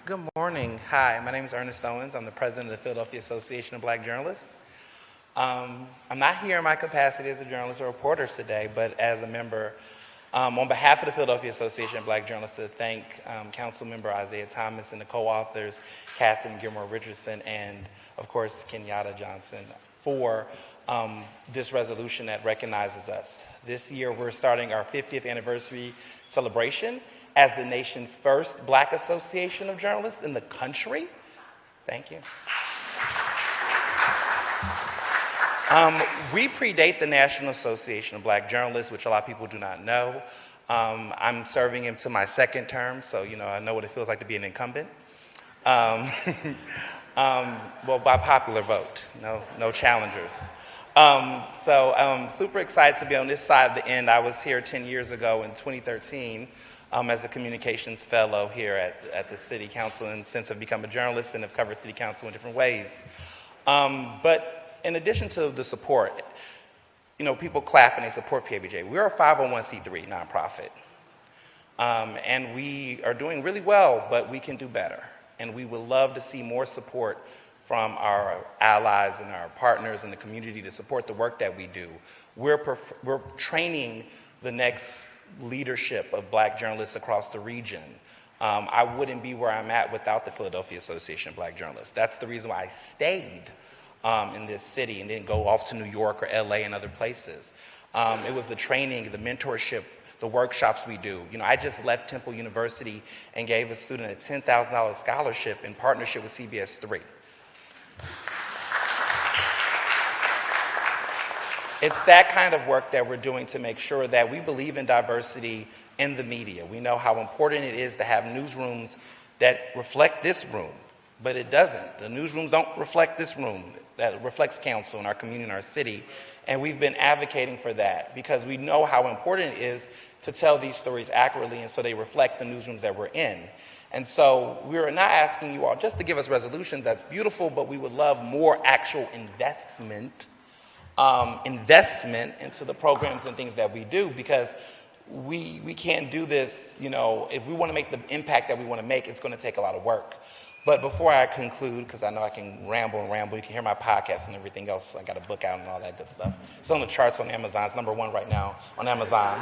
Good morning. Hi, my name is Ernest Owens. I'm the president of the Philadelphia Association of Black Journalists. I'm not here in my capacity as a journalist or reporter today, but as a member on behalf of the Philadelphia Association of Black Journalists to thank Councilmember Isaiah Thomas and the co-authors, Katherine, Gilmore, Richardson, and of course, Kenyatta Johnson for this resolution that recognizes us. This year, we're starting our 50th anniversary celebration as the nation's first Black Association of Journalists in the country. Thank you. We predate the National Association of Black Journalists, which a lot of people do not know. I'm serving into my second term, so I know what it feels like to be an incumbent. Well, by popular vote, no challengers. So I'm super excited to be on this side of the end. I was here 10 years ago in 2013 as a communications fellow here at the City Council, and since I've become a journalist and have covered City Council in different ways. But in addition to the support, people clap and they support PABJ. We're a 501c3 nonprofit. And we are doing really well, but we can do better. And we would love to see more support from our allies and our partners in the community to support the work that we do. We're training the next leadership of Black journalists across the region. I wouldn't be where I'm at without the Philadelphia Association of Black Journalists. That's the reason why I stayed in this city and didn't go off to New York or LA and other places. It was the training, the mentorship, the workshops we do. I just left Temple University and gave a student a $10,000 scholarship in partnership with CBS 3. It's that kind of work that we're doing to make sure that we believe in diversity in the media. We know how important it is to have newsrooms that reflect this room, but it doesn't. The newsrooms don't reflect this room. That reflects council in our community, in our city. And we've been advocating for that because we know how important it is to tell these stories accurately and so they reflect the newsrooms that we're in. And so we're not asking you all just to give us resolutions, that's beautiful, but we would love more actual investment into the programs and things that we do, because we can't do this, if we want to make the impact that we want to make, it's going to take a lot of work. But before I conclude, because I know I can ramble, you can hear my podcast and everything else. I got a book out and all that good stuff. It's on the charts on Amazon. It's #1 right now on Amazon.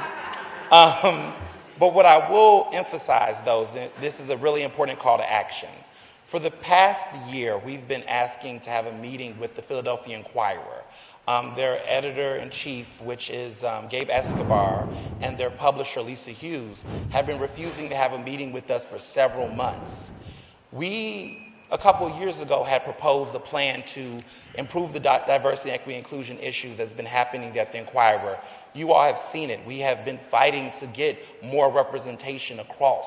But what I will emphasize, though, is that this is a really important call to action. For the past year, we've been asking to have a meeting with the Philadelphia Inquirer. Their editor-in-chief, which is Gabe Escobar, and their publisher, Lisa Hughes, have been refusing to have a meeting with us for several months. We, a couple of years ago, had proposed a plan to improve the diversity, equity, inclusion issues that's been happening at the Inquirer. You all have seen it. We have been fighting to get more representation across.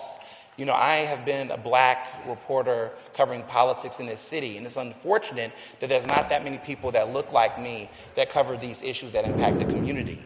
I have been a Black reporter covering politics in this city, and it's unfortunate that there's not that many people that look like me that cover these issues that impact the community.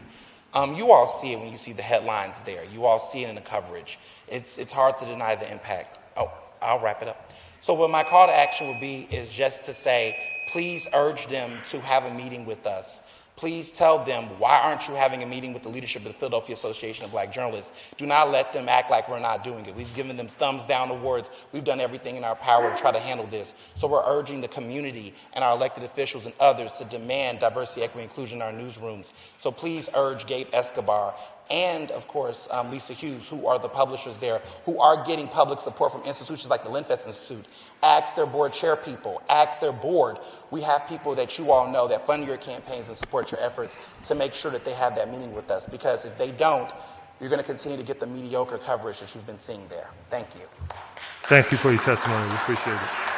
You all see it when you see the headlines there. You all see it in the coverage. It's hard to deny the impact. Oh, I'll wrap it up. So what my call to action would be is just to say, please urge them to have a meeting with us. Please tell them, why aren't you having a meeting with the leadership of the Philadelphia Association of Black Journalists? Do not let them act like we're not doing it. We've given them thumbs down awards. We've done everything in our power to try to handle this. So we're urging the community and our elected officials and others to demand diversity, equity, inclusion in our newsrooms. So please urge Gabe Escobar and, of course, Lisa Hughes, who are the publishers there, who are getting public support from institutions like the Linfest Institute. Ask their board chair people, ask their board. We have people that you all know that fund your campaigns and support your efforts to make sure that they have that meeting with us, because if they don't, you're going to continue to get the mediocre coverage that you've been seeing there. Thank you. Thank you for your testimony. We appreciate it.